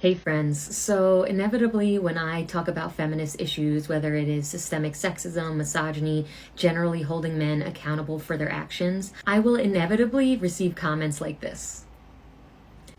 Hey friends, so inevitably when I talk about feminist issues, whether it is systemic sexism, misogyny, generally holding men accountable for their actions, I will inevitably receive comments like this.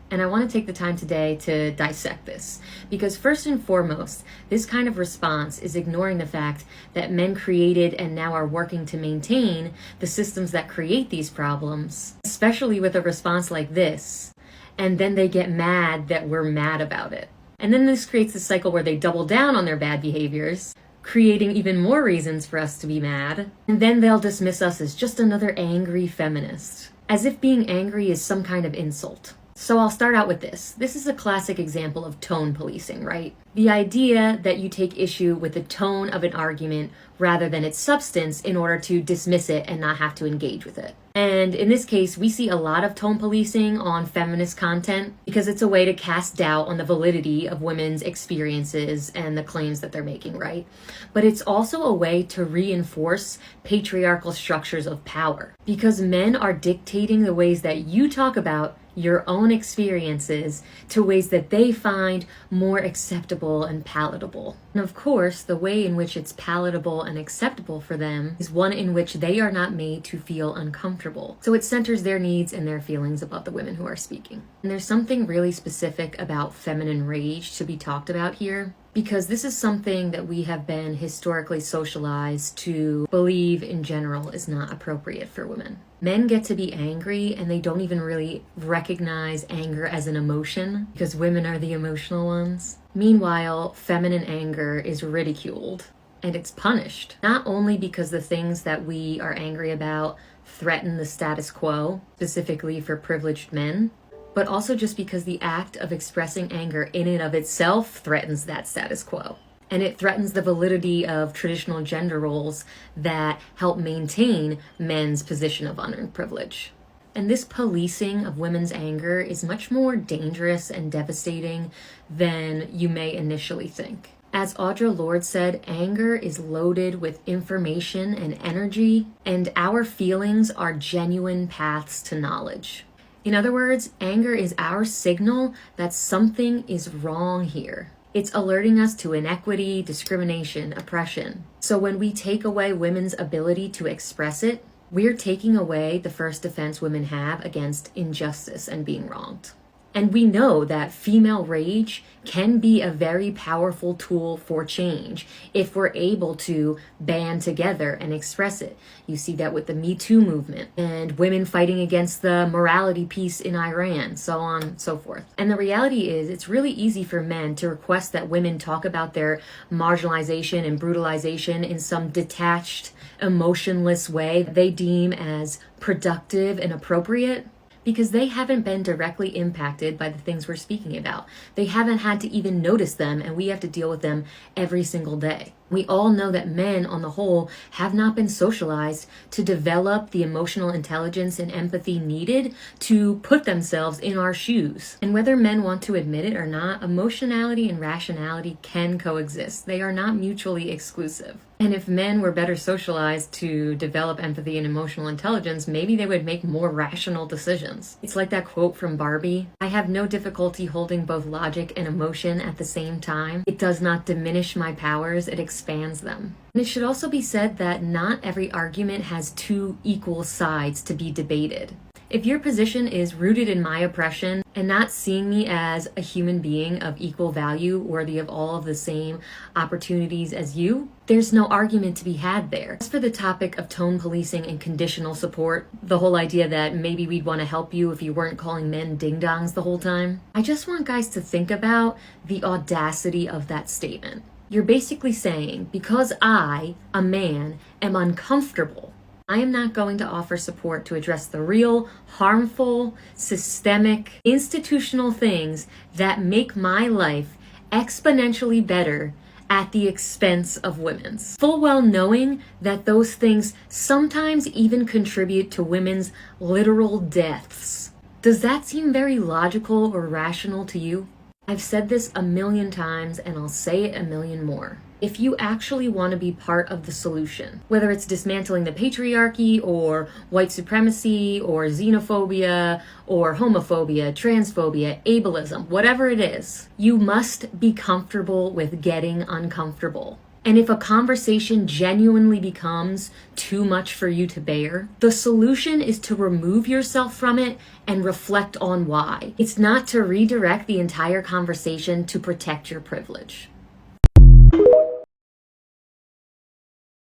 And I want to take the time today to dissect this, because first and foremost, this kind of response is ignoring the fact that men created and now are working to maintain the systems that create these problems, especially with a response like this. And then they get mad that we're mad about it. And then this creates a cycle where they double down on their bad behaviors, creating even more reasons for us to be mad. And then they'll dismiss us as just another angry feminist, as if being angry is some kind of insult. So I'll start out with this. This is a classic example of tone policing, right? The idea that you take issue with the tone of an argument rather than its substance in order to dismiss it and not have to engage with it. And in this case, we see a lot of tone policing on feminist content because it's a way to cast doubt on the validity of women's experiences and the claims that they're making, right? But it's also a way to reinforce patriarchal structures of power because men are dictating the ways that you talk about your own experiences to ways that they find more acceptable and palatable. And of course, the way in which it's palatable and acceptable for them is one in which they are not made to feel uncomfortable. So it centers their needs and their feelings about the women who are speaking. And there's something really specific about feminine rage to be talked about here, because this is something that we have been historically socialized to believe in general is not appropriate for women. Men get to be angry and they don't even really recognize anger as an emotion because women are the emotional ones. Meanwhile, feminine anger is ridiculed and it's punished, not only because the things that we are angry about threaten the status quo, specifically for privileged men, but also just because the act of expressing anger in and of itself threatens that status quo. And it threatens the validity of traditional gender roles that help maintain men's position of unearned privilege. And this policing of women's anger is much more dangerous and devastating than you may initially think. As Audre Lorde said, anger is loaded with information and energy, and our feelings are genuine paths to knowledge. In other words, anger is our signal that something is wrong here. It's alerting us to inequity, discrimination, oppression. So when we take away women's ability to express it, we're taking away the first defense women have against injustice and being wronged. And we know that female rage can be a very powerful tool for change if we're able to band together and express it. You see that with the Me Too movement and women fighting against the morality piece in Iran, so on and so forth. And the reality is it's really easy for men to request that women talk about their marginalization and brutalization in some detached, emotionless way they deem as productive and appropriate, because they haven't been directly impacted by the things we're speaking about. They haven't had to even notice them, and we have to deal with them every single day. We all know that men, on the whole, have not been socialized to develop the emotional intelligence and empathy needed to put themselves in our shoes. And whether men want to admit it or not, emotionality and rationality can coexist. They are not mutually exclusive. And if men were better socialized to develop empathy and emotional intelligence, maybe they would make more rational decisions. It's like that quote from Barbie: "I have no difficulty holding both logic and emotion at the same time. It does not diminish my powers, it expands them." And it should also be said that not every argument has two equal sides to be debated. If your position is rooted in my oppression and not seeing me as a human being of equal value, worthy of all of the same opportunities as you, there's no argument to be had there. As for the topic of tone policing and conditional support, the whole idea that maybe we'd want to help you if you weren't calling men ding-dongs the whole time, I just want guys to think about the audacity of that statement. You're basically saying, because I, a man, am uncomfortable, I am not going to offer support to address the real, harmful, systemic, institutional things that make my life exponentially better at the expense of women's. Full well knowing that those things sometimes even contribute to women's literal deaths. Does that seem very logical or rational to you? I've said this a million times and I'll say it a million more. If you actually want to be part of the solution, whether it's dismantling the patriarchy or white supremacy or xenophobia or homophobia, transphobia, ableism, whatever it is, you must be comfortable with getting uncomfortable. And if a conversation genuinely becomes too much for you to bear, the solution is to remove yourself from it and reflect on why. It's not to redirect the entire conversation to protect your privilege.